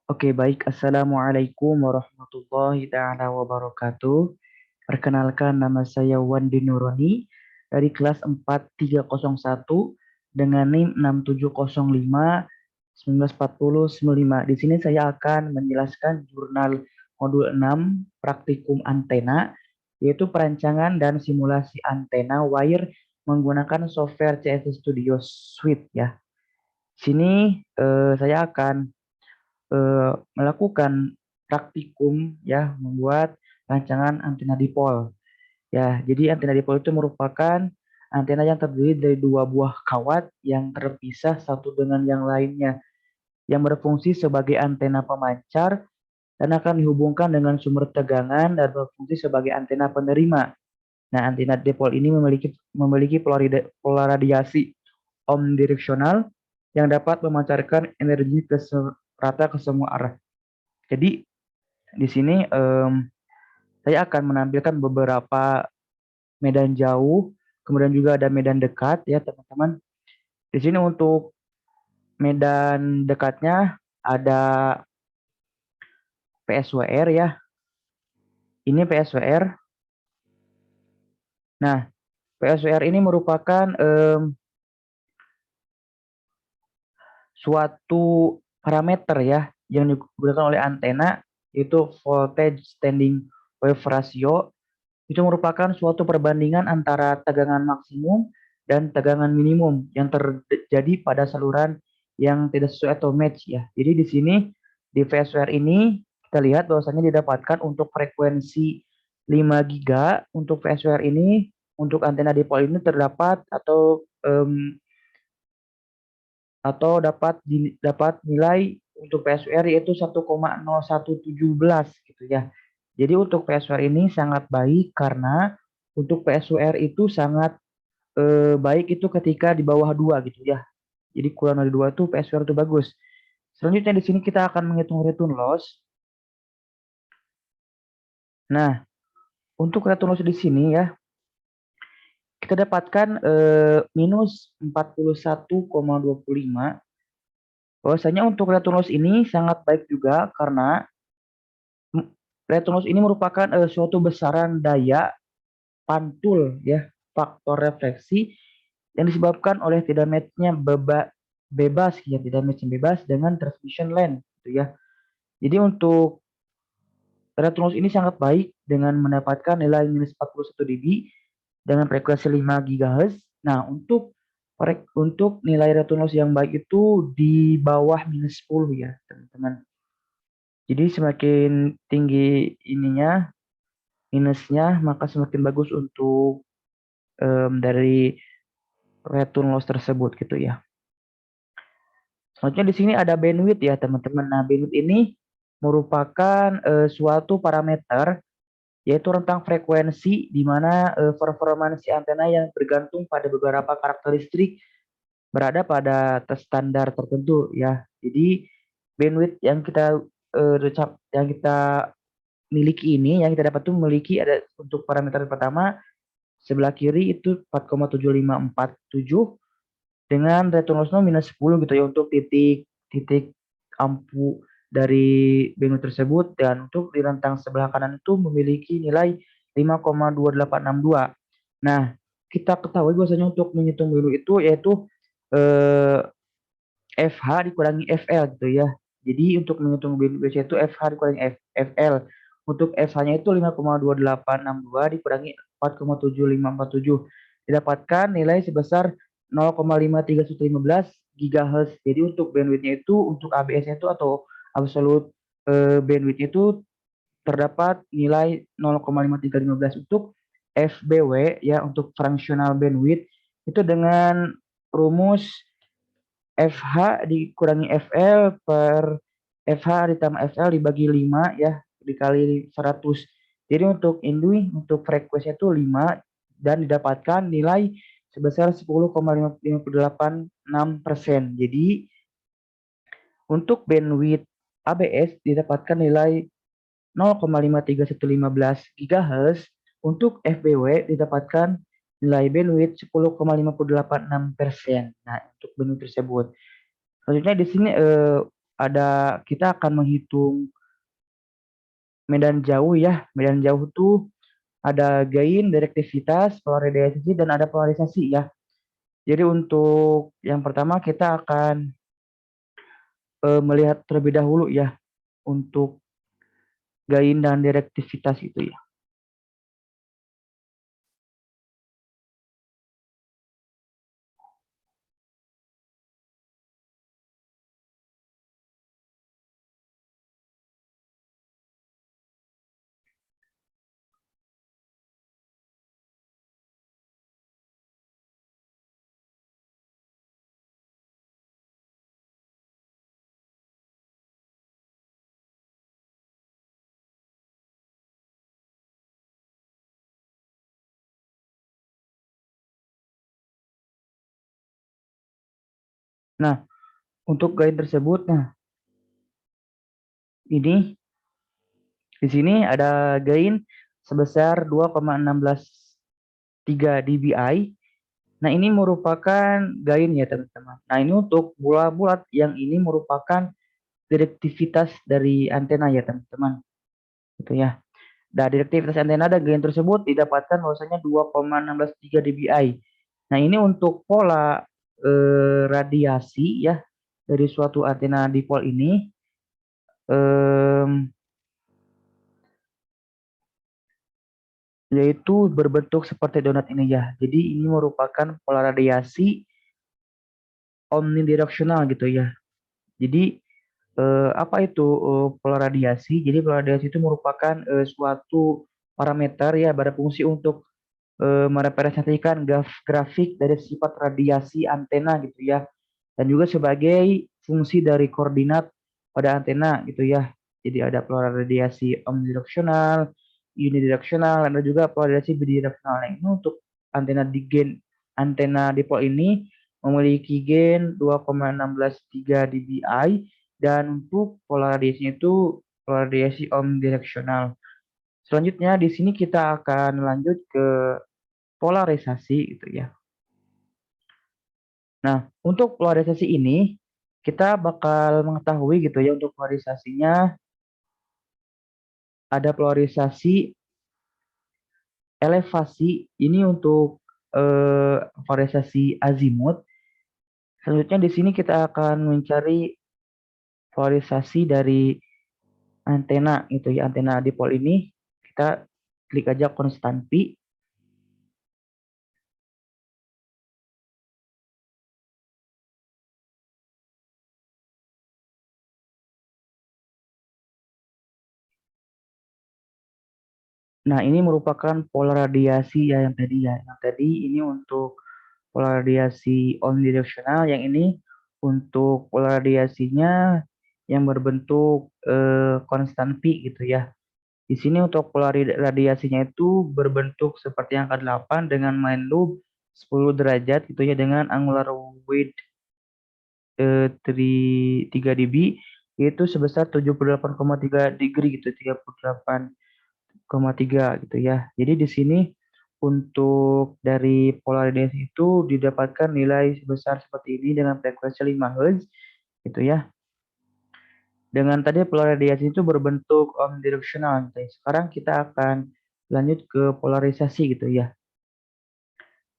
Oke, baik. Assalamualaikum warahmatullahi taala wabarakatuh. Perkenalkan, nama saya Wandi Nuroni dari kelas 4301 dengan NIM 6705 1940 95. Di sini saya akan menjelaskan jurnal modul 6 praktikum antena, yaitu perancangan dan simulasi antena wire menggunakan software CS Studio Suite ya. Sini saya akan melakukan praktikum ya, membuat rancangan antena dipol. Ya, jadi antena dipol itu merupakan antena yang terdiri dari dua buah kawat yang terpisah satu dengan yang lainnya, yang berfungsi sebagai antena pemancar dan akan dihubungkan dengan sumber tegangan dan berfungsi sebagai antena penerima. Nah, antena dipol ini memiliki polaradiasi omnidireksional yang dapat memancarkan energi rata ke semua arah. Jadi di sini saya akan menampilkan beberapa medan jauh, kemudian juga ada medan dekat ya teman-teman. Di sini untuk medan dekatnya ada PSWR ya. Ini PSWR. Nah, PSWR ini merupakan suatu parameter ya yang digunakan oleh antena, yaitu voltage standing wave ratio. Itu merupakan suatu perbandingan antara tegangan maksimum dan tegangan minimum yang terjadi pada saluran yang tidak sesuai atau match ya. Jadi di sini di VSWR ini kita lihat bahwasanya didapatkan untuk frekuensi 5 giga untuk VSWR ini, untuk antena dipol ini terdapat dapat nilai untuk PSWR yaitu 1,0117 gitu ya. Jadi untuk PSWR ini sangat baik karena untuk PSWR itu sangat baik itu ketika di bawah 2 gitu ya. Jadi kurang dari 2 itu PSWR itu bagus. Selanjutnya di sini kita akan menghitung return loss. Nah, untuk return loss di sini ya, kita dapatkan minus 41,25. Bahwasanya untuk return loss ini sangat baik juga karena return loss ini merupakan suatu besaran daya pantul ya, faktor refleksi yang disebabkan oleh tidak matchnya bebas ya, tidak matching bebas dengan transmission line gitu ya. Jadi untuk return loss ini sangat baik dengan mendapatkan nilai minus 41 dB dengan frekuensi 5 GHz. Nah, untuk nilai return loss yang baik itu di bawah minus 10 ya, teman-teman. Jadi semakin tinggi ininya minusnya, maka semakin bagus untuk dari return loss tersebut gitu ya. Selanjutnya di sini ada bandwidth ya teman-teman. Nah, bandwidth ini merupakan suatu parameter, yaitu rentang frekuensi di mana performansi antena yang bergantung pada beberapa karakteristik berada pada standar tertentu ya. Jadi bandwidth yang kita miliki ini, yang kita dapat tuh memiliki ada untuk parameter pertama sebelah kiri itu 4,7547 dengan return loss minus 10 gitu ya untuk titik ampu dari bandwidth tersebut, dan untuk di rentang sebelah kanan itu memiliki nilai 5,2862. Nah, kita ketahui bahwasanya untuk menghitung bandwidth itu yaitu eh, FH dikurangi FL gitu ya. Jadi untuk menghitung bandwidth itu FH dikurangi FL. Untuk FH-nya itu 5,2862 dikurangi 4,7547. Didapatkan nilai sebesar 0,53115 GHz. Jadi untuk bandwidth-nya itu, untuk ABS-nya itu atau absolute bandwidth itu terdapat nilai 0,5315. Untuk FBW ya, untuk functional bandwidth itu dengan rumus FH dikurangi FL per FH ditambah FL dibagi 5 ya, dikali 100. Jadi untuk ini, untuk frekuensinya itu 5 dan didapatkan nilai sebesar 10,586%. Jadi untuk bandwidth ABS didapatkan nilai 0,53115 GHz. Untuk FBW didapatkan nilai bandwidth 10,586%. Nah, untuk bandwidth tersebut. Selanjutnya di sini kita akan menghitung medan jauh ya. Medan jauh tuh ada gain, direktivitas, polarisasi, dan ada polarisasi ya. Jadi untuk yang pertama kita akan melihat terlebih dahulu ya untuk gain dan direktivitas itu ya. Nah, untuk gain tersebut, nah ini di sini ada gain sebesar 2,163 dBi. Nah, ini merupakan gain ya teman-teman. Nah, ini untuk bola bulat yang ini merupakan direktivitas dari antena ya teman-teman. Gitu ya. Nah, direktivitas antena dan gain tersebut didapatkan bahwasanya 2,163 dBi. Nah, ini untuk pola radiasi ya dari suatu antena dipol ini yaitu berbentuk seperti donat ini ya. Jadi ini merupakan pola radiasi omnidireksional gitu ya. Jadi apa itu pola radiasi? Jadi pola radiasi itu merupakan suatu parameter ya pada fungsi untuk merepresentasikan grafik dari sifat radiasi antena gitu ya. Dan juga sebagai fungsi dari koordinat pada antena gitu ya. Jadi ada pola radiasi omnidireksional, unidireksional, dan juga pola radiasi bidireksional. Nah, ini untuk antena dipol ini memiliki gain 2,163 dBi dan untuk pola radiasinya itu pola radiasi omnidireksional. Selanjutnya di sini kita akan lanjut ke polarisasi gitu ya. Nah, untuk polarisasi ini kita bakal mengetahui gitu ya untuk polarisasinya ada polarisasi elevasi ini untuk polarisasi azimut. Selanjutnya di sini kita akan mencari polarisasi dari antena itu ya, antena dipol ini. Kita klik aja konstan pi. Nah, ini merupakan pola radiasi ya yang tadi ya. Yang tadi ini untuk pola radiasi omnidireksional, yang ini untuk pola radiasinya yang berbentuk konstan pi gitu ya. Di sini untuk pola radiasinya itu berbentuk seperti angka 8 dengan main loop 10 derajat gitu ya dengan angular width 3 dB yaitu sebesar 78,3 degree gitu, 38,3 gitu ya. Jadi di sini untuk dari pola radiasi itu didapatkan nilai sebesar seperti ini dengan frekuensi 5 Hz gitu ya. Dengan tadi pola radiasi itu berbentuk omnidireksional. Sekarang kita akan lanjut ke polarisasi gitu ya.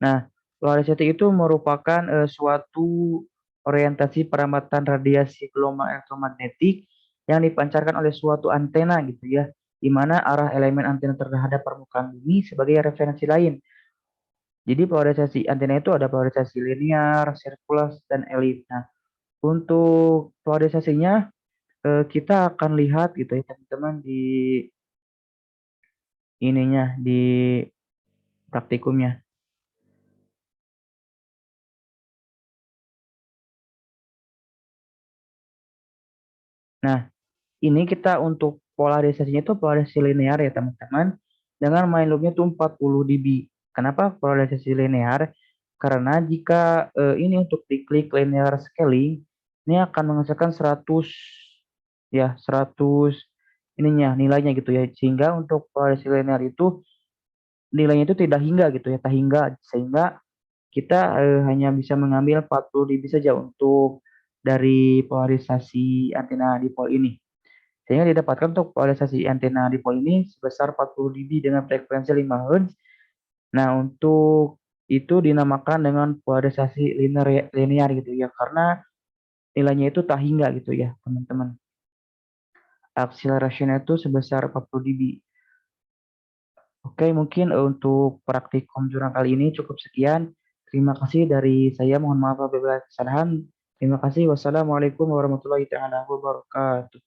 Nah, polarisasi itu merupakan suatu orientasi peramatan radiasi gelombang elektromagnetik yang dipancarkan oleh suatu antena gitu ya, di mana arah elemen antena terhadap permukaan bumi sebagai referensi lain. Jadi polarisasi antena itu ada polarisasi linear, sirkular, dan elip. Nah, untuk polarisasinya kita akan lihat gitu ya teman-teman di ininya di praktikumnya. Nah, ini kita untuk polarisasinya itu polarisasi linear ya teman-teman. Dengan main loopnya itu 40 dB. Kenapa polarisasi linear? Karena jika ini untuk diklik linear scaling, ini akan menghasilkan 100 ya 100 ininya nilainya gitu ya. Sehingga untuk polarisasi linear itu nilainya itu tidak hingga gitu ya, tak hingga sehingga kita hanya bisa mengambil 40 dB saja untuk dari polarisasi antena dipol ini. Sehingga didapatkan untuk polarisasi antena dipol ini sebesar 40 dB dengan frekuensi 5 Hz. Nah, untuk itu dinamakan dengan polarisasi linear gitu ya, karena nilainya itu tak hingga gitu ya, teman-teman. Akselerasinya itu sebesar 40 dB. Oke, mungkin untuk praktikum jurnal kali ini cukup sekian. Terima kasih dari saya. Mohon maaf apabila ada kesalahan. Terima kasih. Wassalamualaikum warahmatullahi taala wabarakatuh.